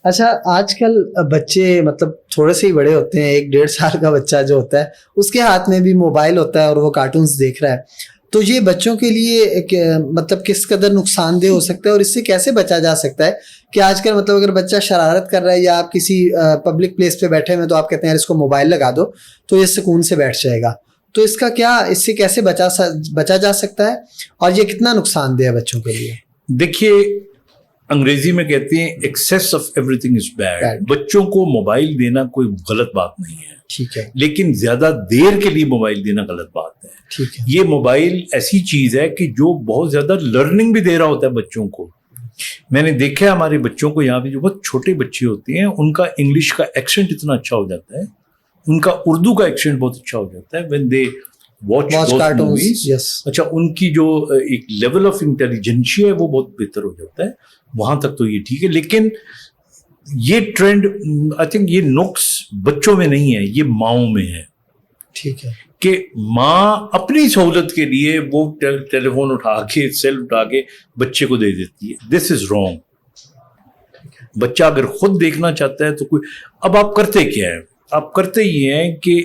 اچھا آج کل بچے مطلب تھوڑے سے ہی بڑے ہوتے ہیں, 1-1.5 سال کا بچہ جو ہوتا ہے اس کے ہاتھ میں بھی موبائل ہوتا ہے اور وہ کارٹونز دیکھ رہا ہے, تو یہ بچوں کے لیے مطلب کس قدر نقصان دہ ہو سکتا ہے اور اس سے کیسے بچا جا سکتا ہے کہ آج کل مطلب اگر بچہ شرارت کر رہا ہے یا آپ کسی پبلک پلیس پہ بیٹھے ہوئے تو آپ کہتے ہیں یار اس کو موبائل لگا دو تو یہ سکون سے بیٹھ جائے گا, تو اس کا کیا, اس سے کیسے بچا جا سکتا ہے اور یہ کتنا نقصان دہ ہے بچوں کے لیے؟ دیکھیے انگریزی میں کہتے ہیں access of every thing is bad. بچوں کو موبائل دینا کوئی غلط بات نہیں ہے, ٹھیک ہے, لیکن زیادہ دیر کے لیے موبائل دینا غلط بات ہے. ٹھیک ہے, یہ موبائل ایسی چیز ہے کہ جو بہت زیادہ لرننگ بھی دے رہا ہوتا ہے بچوں کو. میں نے دیکھا ہے ہمارے بچوں کو یہاں پہ جو بہت چھوٹے بچے ہوتے ہیں ان کا انگلش کا ایکسنٹ اتنا اچھا ہو جاتا ہے, ان کا اردو کا ایکسنٹ بہت اچھا ہو جاتا ہے when they watch those movies. اچھا ان کی جو ایک لیول آف انٹیلیجنشیا ہے وہ بہت بہتر ہو جاتا ہے, وہاں تک تو یہ ٹھیک ہے. لیکن یہ ٹرینڈ آئی تھنک یہ نقص بچوں میں نہیں ہے, یہ ماؤں میں ہے. ٹھیک ہے, کہ ماں اپنی سہولت کے لیے وہ ٹیلی فون اٹھا کے سیل اٹھا کے بچے کو دے دیتی ہے. دس از رانگ. بچہ اگر خود دیکھنا چاہتا ہے تو کوئی, اب آپ کرتے کیا ہے, آپ کرتے یہ ہیں کہ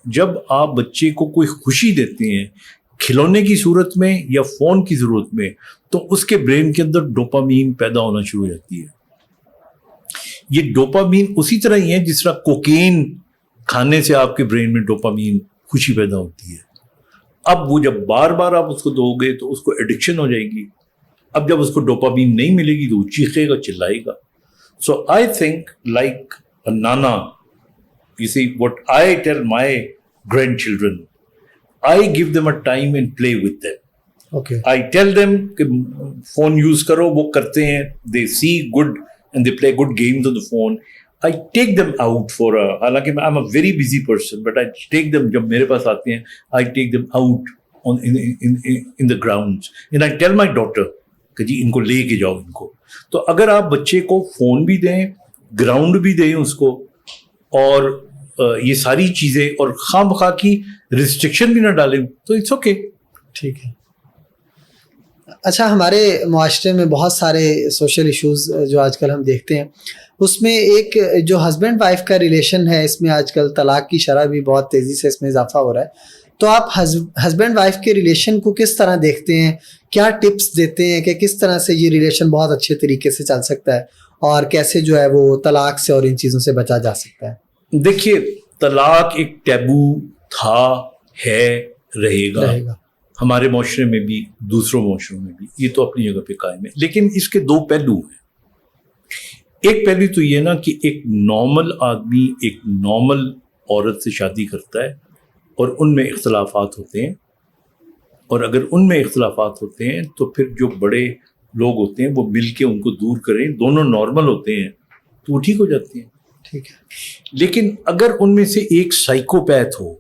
جب آپ بچے کو کوئی خوشی دیتے ہیں کھلونے کی صورت میں یا فون کی ضرورت میں, تو اس کے برین کے اندر ڈوپامین پیدا ہونا شروع ہو جاتی ہے. یہ ڈوپامین اسی طرح ہی ہے جس طرح کوکین کھانے سے آپ کے برین میں ڈوپامین خوشی پیدا ہوتی ہے. اب وہ جب بار بار آپ اس کو دو گے تو اس کو ایڈکشن ہو جائے گی. اب جب اس کو ڈوپامین نہیں ملے گی تو وہ چیخے گا, چلائے گا. سو آئی تھنک لائک نانا, you see what I tell my grandchildren, I give them a time and play with them. okay, I tell them کہ فون یوز کرو, وہ کرتے ہیں, they see good and they play good games on the phone. I take them out for a, حالانکہ I'm a very busy person, but I take them, جب میرے پاس آتے ہیں I take them out on in the grounds and I tell my daughter کہ جی ان کو لے کے جاؤ ان کو. تو اگر آپ بچے کو فون بھی دیں, گراؤنڈ بھی دیں اس کو, اور یہ ساری چیزیں, اور خواہ بخواہ کی ریسٹرکشن بھی نہ ڈالیں تو اٹس اوکے. ٹھیک ہے. اچھا ہمارے معاشرے میں بہت سارے سوشل ایشوز جو آج کل ہم دیکھتے ہیں, اس میں ایک جو ہسبینڈ وائف کا ریلیشن ہے, اس میں آج کل طلاق کی شرح بھی بہت تیزی سے اس میں اضافہ ہو رہا ہے. تو آپ ہسبینڈ وائف کے ریلیشن کو کس طرح دیکھتے ہیں, کیا ٹپس دیتے ہیں کہ کس طرح سے یہ ریلیشن بہت اچھے طریقے سے چل سکتا ہے اور کیسے جو ہے وہ طلاق سے اور ان چیزوں سے بچا جا سکتا ہے؟ دیکھیے طلاق ایک ٹیبو تھا, ہے, رہے گا ہمارے معاشرے میں بھی, دوسروں معاشروں میں بھی, یہ تو اپنی جگہ پہ قائم ہے. لیکن اس کے دو پہلو ہیں. ایک پہلو تو یہ نا کہ ایک نارمل آدمی ایک نارمل عورت سے شادی کرتا ہے اور ان میں اختلافات ہوتے ہیں, اور اگر ان میں اختلافات ہوتے ہیں تو پھر جو بڑے لوگ ہوتے ہیں وہ مل کے ان کو دور کریں, دونوں نارمل ہوتے ہیں تو وہ ٹھیک ہو جاتے ہیں. ٹھیک ہے. لیکن اگر ان میں سے ایک سائیکوپیتھ ہو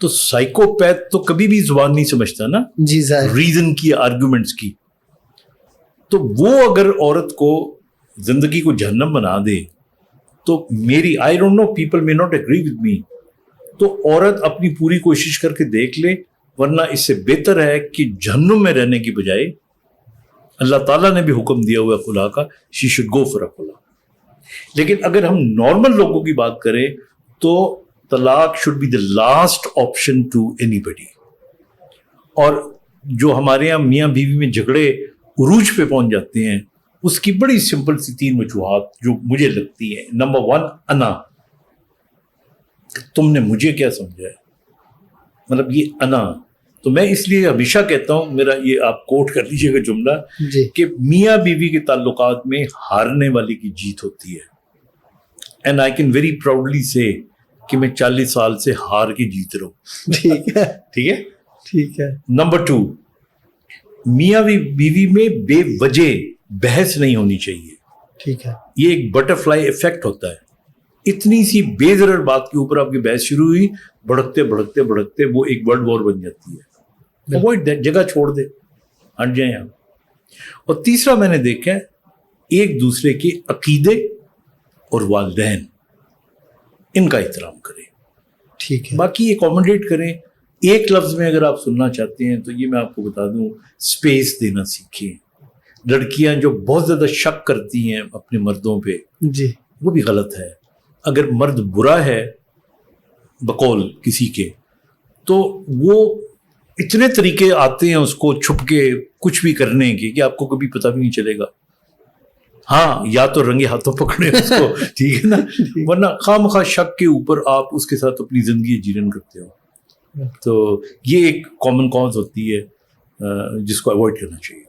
تو سائیکوپیتھ تو کبھی بھی زبان نہیں سمجھتا نا, جی ظاہر, ریزن کی, آرگومنٹس کی. تو وہ اگر عورت کو زندگی کو جہنم بنا دے تو میری, I don't know, people may not agree with me, تو عورت اپنی پوری کوشش کر کے دیکھ لے, ورنہ اس سے بہتر ہے کہ جہنم میں رہنے کی بجائے, اللہ تعالیٰ نے بھی حکم دیا ہوا خلا کا, she should go for a خلا. لیکن اگر ہم نارمل لوگوں کی بات کریں تو طلاق should be the last option to anybody. اور جو ہمارے یہاں میاں بیوی میں جھگڑے عروج پہ پہنچ جاتے ہیں, اس کی بڑی سمپل سی 3 وجوہات جو مجھے لگتی ہیں. نمبر 1, انا, تم نے مجھے کیا سمجھا ہے, مطلب یہ انا. تو میں اس لیے ہمیشہ کہتا ہوں, میرا یہ آپ کوٹ کر لیجیے گا جملہ, کہ میاں بیوی کے تعلقات میں ہارنے والے کی جیت ہوتی ہے. And I can very proudly سے کہ میں 40 سال سے ہار کے جیت رہا ہوں. ٹھیک ہے, ٹھیک ہے, ٹھیک ہے. نمبر 2, میاں بیوی میں بے وجہ بحث نہیں ہونی چاہیے. ٹھیک ہے. یہ ایک بٹر فلائی ایفیکٹ ہوتا ہے. اتنی سی بے ضرر بات کے اوپر آپ کی بحث شروع ہوئی, بڑھتے بڑھتے بڑھتے وہ ایک ورلڈ وار بن جاتی ہے. وہ جگہ چھوڑ دے, ہٹ جائیں آپ. اور تیسرا میں نے دیکھا ہے, ایک دوسرے کے عقیدے اور والدین, ان کا احترام کریں. ٹھیک ہے. باقی اکوموڈیٹ کریں. ایک لفظ میں اگر آپ سننا چاہتے ہیں تو یہ میں آپ کو بتا دوں, اسپیس دینا سیکھیں. لڑکیاں جو بہت زیادہ شک کرتی ہیں اپنے مردوں پہ، جی وہ بھی غلط ہے. اگر مرد برا ہے بقول کسی کے تو وہ اتنے طریقے آتے ہیں اس کو چھپ کے کچھ بھی کرنے کے کہ آپ کو کبھی پتہ بھی نہیں چلے گا. ہاں یا تو رنگے ہاتھوں پکڑے اس کو، ٹھیک ہے نا، ورنہ خواہ مخواہ شک کے اوپر آپ اس کے ساتھ اپنی زندگی جیرن کرتے ہو. تو یہ ایک کامن کاز ہوتی ہے جس کو اوائڈ کرنا چاہیے.